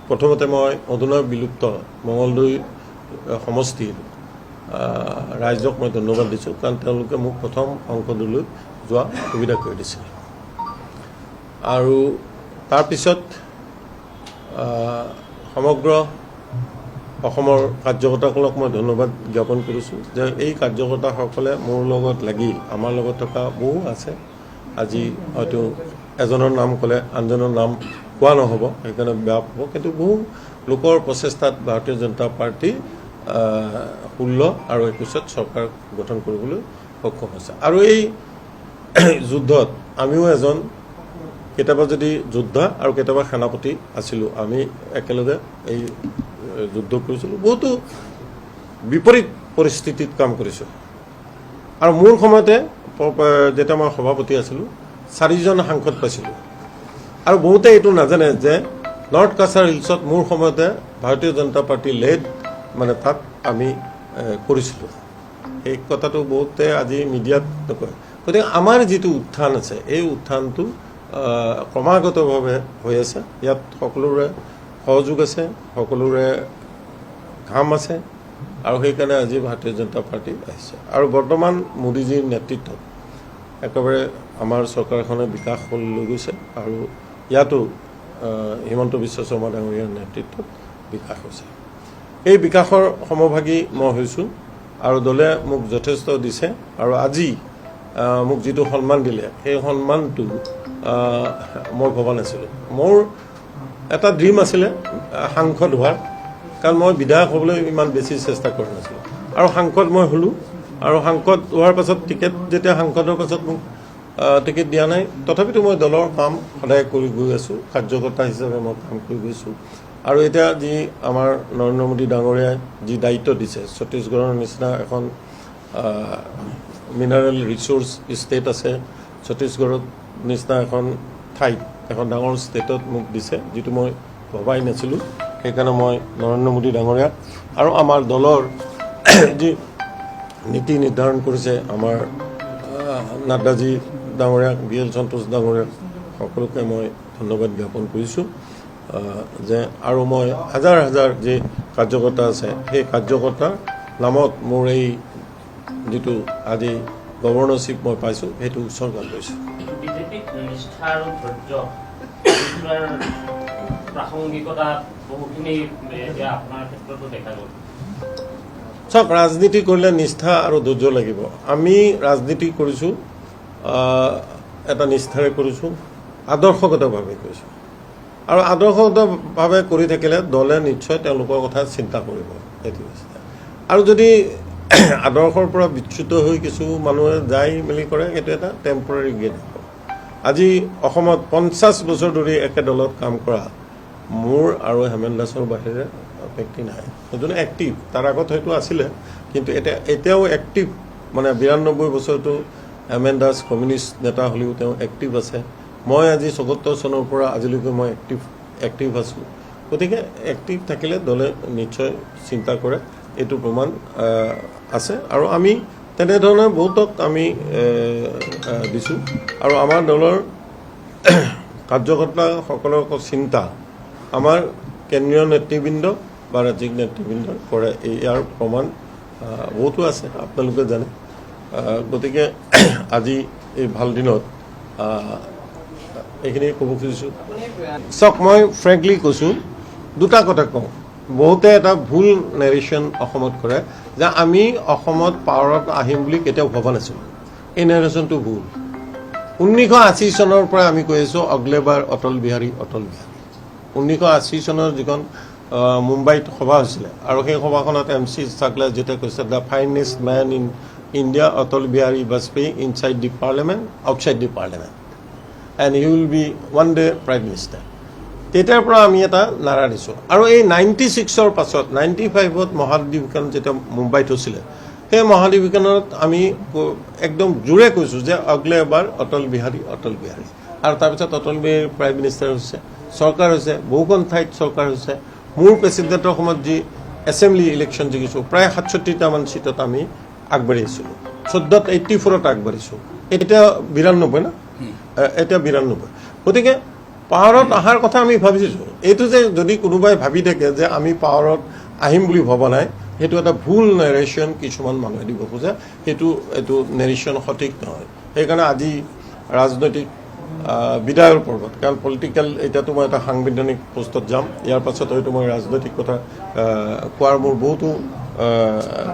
প্ৰথমতে মই অধুনা বিলুপ্ত মঙলদৈ সমষ্টিৰ ৰাইজক মই ধন্যবাদ দিছোঁ, কাৰণ তেওঁলোকে মোক প্ৰথম সংসদলৈ যোৱা সুবিধা কৰি দিছিল। আৰু তাৰপিছত সমগ্ৰ অসমৰ কাৰ্যকৰ্তাসকলক মই ধন্যবাদ জ্ঞাপন কৰিছোঁ যে এই কাৰ্যকৰ্তাসকলে মোৰ লগত লাগি আমাৰ লগত থকা বহু আছে। আজি হয়তো এজনৰ নাম ক'লে আনজনৰ নাম কোৱা নহ'ব, সেইকাৰণে বেয়া পাব, কিন্তু বহু লোকৰ প্ৰচেষ্টাত ভাৰতীয় জনতা পাৰ্টি 16 আৰু 21 চৰকাৰ গঠন কৰিবলৈ সক্ষম হৈছে। আৰু এই যুদ্ধত আমিও এজন কেতিয়াবা যদি যোদ্ধা আৰু কেতিয়াবা সেনাপতি আছিলোঁ। আমি একেলগে এই যুদ্ধ কৰিছিলোঁ, বহুতো বিপৰীত পৰিস্থিতিত কাম কৰিছোঁ। আৰু মোৰ সময়তে যেতিয়া মই সভাপতি আছিলোঁ 4জন সাংসদ পাইছিলোঁ। আৰু বহুতে এইটো নাজানে যে নৰ্থ কাছাৰ হিলছত মোৰ সময়তে ভাৰতীয় জনতা পাৰ্টি লেড তাত আমি কৰিছিলোঁ। এই কথাটো বহুতে আজি মিডিয়াত নকয়। গতিকে আমাৰ যিটো উত্থান আছে এই উত্থানটো ক্ৰমাগতভাৱে হৈ আছে। ইয়াত সকলোৰে সহযোগ আছে, সকলোৰে ঘাম আছে, আৰু সেইকাৰণে আজি ভাৰতীয় জনতা পাৰ্টি আহিছে। আৰু বৰ্তমান মোদীজীৰ নেতৃত্বত একেবাৰে আমাৰ চৰকাৰখনে বিকাশ লৈ গৈছে, আৰু ইয়াতো হিমন্ত বিশ্ব শৰ্মা ডাঙৰীয়াৰ নেতৃত্বত বিকাশ হৈছে। এই বিকাশৰ সমভাগী মই হৈছোঁ, আৰু দলে মোক যথেষ্ট দিছে। আৰু আজি মোক যিটো সন্মান দিলে সেই সন্মানটো মই ভবা নাছিলোঁ। মোৰ এটা ড্ৰিম আছিলে সাংসদ হোৱাৰ, কাৰণ মই বিধায়ক হ'বলৈ ইমান বেছি চেষ্টা কৰা নাছিলোঁ। আৰু সাংসদ মই হ'লোঁ, আৰু সাংসদ হোৱাৰ পাছত যেতিয়া সাংসদৰ পাছত মোক টিকেট দিয়া নাই, তথাপিতো মই দলৰ কাম সদায় কৰি গৈ আছোঁ, কাৰ্যকৰ্তা হিচাপে মই কাম কৰি গৈছোঁ। আৰু এতিয়া যি আমাৰ নৰেন্দ্ৰ মোদী ডাঙৰীয়াই যি দায়িত্ব দিছে, ছত্তীশগড়ৰ নিচিনা এখন মিনাৰেল ৰিচোৰ্চ ষ্টেট আছে, ছত্তীশগড়ত নিচিনা এখন ঠাইত এখন ডাঙৰ ষ্টেটত মোক দিছে, যিটো মই ভবাই নাছিলোঁ। সেইকাৰণে মই নৰেন্দ্ৰ মোদী ডাঙৰীয়া আৰু আমাৰ দলৰ যি নীতি নিৰ্ধাৰণ কৰিছে আমাৰ নাড্ডাজী ডাঙৰীয়াক, BL সন্তোষ ডাঙৰীয়াক, সকলোকে মই ধন্যবাদ জ্ঞাপন কৰিছোঁ যে আৰু মই হাজাৰ হাজাৰ যি কাৰ্যকৰ্তা আছে সেই কাৰ্যকৰ্তাৰ নামত মোৰ এই যিটো আজি গভৰ্ণৰশ্বিপ মই পাইছোঁ সেইটো উৎসৰ্গা কৰিছোঁ। বিজেপিত নিষ্ঠা আৰু ধৈৰ্য প্ৰাসংগিকতা বহুখিনি এতিয়া আপোনাৰ ক্ষেত্ৰতো দেখা গ'ল। চাওক, ৰাজনীতি কৰিলে নিষ্ঠা আৰু ধৈৰ্য লাগিব। আমি ৰাজনীতি কৰিছোঁ এটা নিষ্ঠাৰে কৰিছোঁ, আদৰ্শগতভাৱে কৰিছোঁ। আৰু আদৰ্শগতভাৱে কৰি থাকিলে দলে নিশ্চয় তেওঁলোকৰ কথা চিন্তা কৰিব। সেইটো হৈছে। আৰু যদি আদৰ্শৰ পৰা বিচ্যুত হৈ কিছু মানুহে যাই মেলি কৰে, সেইটো এটা টেম্পৰাৰী গেইন হ'ব। আজি অসমত 50 বছৰ ধৰি একে দলত কাম কৰা মোৰ আৰু হেমেন দাসৰ বাহিৰে ব্যক্তি নাই, যোনে এক্টিভ। তাৰ আগত হয়তো আছিলে, কিন্তু এতিয়াও এক্টিভ, 92 বছৰটো হেমেন দাস কমিউনিষ্ট নেতা হ'লেও তেওঁ এক্টিভ আছে। মই আজি 74 চনৰ পৰা আজিলৈকে মই এক্টিভ আছোঁ। গতিকে এক্টিভ থাকিলে দলে নিশ্চয় চিন্তা কৰে, এইটো প্ৰমাণ আছে। আৰু আমি তেনেধৰণে বহুতক আমি দিছোঁ। আৰু আমাৰ দলৰ কাৰ্যকৰ্তাসকলৰ চিন্তা আমাৰ কেন্দ্ৰীয় নেতৃবৃন্দ বা ৰাজ্যিক নেতৃবৃন্দ কৰে, ইয়াৰ প্ৰমাণ বহুতো আছে, আপোনালোকে জানে। গতিকে আজি এই ভাল দিনত এইখিনি ক'ব খুজিছোঁ। চাওক, মই ফ্ৰেংকলি কৈছোঁ, দুটা কথা কওঁ। বহুতে এটা ভুল নেৰেশ্যন অসমত কৰে যে আমি অসমত পাৱাৰত আহিম বুলি কেতিয়াও ভবা নাছিলোঁ। এই নেৰেশ্যনটো ভুল। 1980 চনৰ পৰা আমি কৈ আছোঁ অগলেবাৰ অটল বিহাৰী। 1980 চনৰ যিখন মুম্বাইত সভা হৈছিলে, আৰু সেই সভাখনত MC চাকলা যেতিয়া কৈছে the finest men in India Atal Bihari Vajpayee inside the parliament, outside the parliament, and he will be one day prime minister. তেতিয়াৰ পৰা আমি এটা নাৰা দিছোঁ। আৰু এই 96ৰ পাছত 95ত মহাধিৱেশন যেতিয়া মুম্বাইত হৈছিলে, সেই মহাধিৱেশনত আমি একদম জোৰে কৈছোঁ যে অগলে এবাৰ অটল বিহাৰী। আৰু তাৰপিছত অটল বিহাৰী প্ৰাইম মিনিষ্টাৰ হৈছে, চৰকাৰ হৈছে, বহুখন ঠাইত চৰকাৰ হৈছে। মোৰ প্ৰেচিডেণ্টৰ সময়ত যি এছেম্বলি ইলেকশ্যন জিকিছোঁ, প্ৰায় 67টামান চিটত আমি আগবাঢ়ি আছিলোঁ। 14ত 84ত আগবাঢ়িছোঁ। এতিয়া 92 না, এতিয়া 92। গতিকে পাৱাৰত অহাৰ কথা আমি ভাবিছোঁ। এইটো যে যদি কোনোবাই ভাবি থাকে যে আমি পাৱাৰত আহিম বুলি ভবা নাই, সেইটো এটা ভুল নেৰেশ্যন কিছুমান মানুহে দিব খোজে, এইটো নেৰেশ্যন সঠিক নহয়। সেইকাৰণে আজি ৰাজনৈতিক বিদায়ৰ পৰ্বত, কাৰণ পলিটিকেল এতিয়াতো মই এটা সাংবিধানিক পোষ্টত যাম, ইয়াৰ পাছত হয়তো মই ৰাজনৈতিক কথা কোৱাৰ মোৰ বহুতো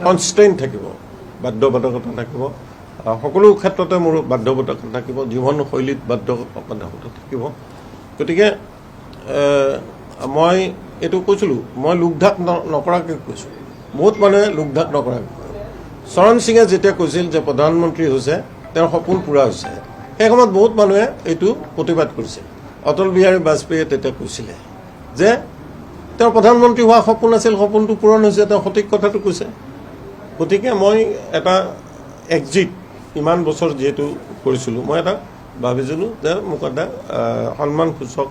কনষ্ট্ৰেইন থাকিব, বাধ্যবাধকতা থাকিব, সকলো ক্ষেত্ৰতে মোৰ বাধ্যবাধকতা থাকিব, জীৱনশৈলীত বাধ্যবাধকতা থাকিব। গতিকে মই এইটো কৈছিলোঁ, মই লোকঢাক নকৰাকৈ কৈছোঁ, বহুত মানুহে লোকঢাক নকৰাকৈ কয়। চৰণ সিঙে যেতিয়া কৈছিল যে প্ৰধানমন্ত্ৰী হৈছে তেওঁৰ সপোন পূৰা হৈছে, সেই সময়ত বহুত মানুহে এইটো প্ৰতিবাদ কৰিছিল। অটল বিহাৰী বাজপেয়ীয়ে তেতিয়া কৈছিলে যে তেওঁৰ প্ৰধানমন্ত্ৰী হোৱা সপোন আছিল, সপোনটো পূৰণ হৈছে, তেওঁ সঠিক কথাটো কৈছে। গতিকে মই এটা এক্সিট ইমান বছৰ যিহেতু কৰিছিলোঁ, মই এটা ভাবিছিলোঁ যে মোক এটা সন্মানসূচক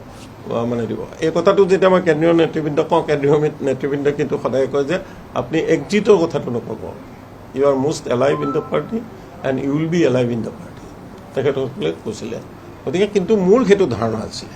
মানে দিব। এই কথাটো যেতিয়া মই কেন্দ্ৰীয় নেতৃবৃন্দক কওঁ, কেন্দ্ৰীয় নেতৃবৃন্দই কিন্তু সদায় কয় যে আপুনি এক্সিটৰ কথাটো নক'ব, you are most alive in the party and you will be alive in the party, তেখেতসকলে কৈছিলে। গতিকে কিন্তু মোৰ সেইটো ধাৰণা আছিলে।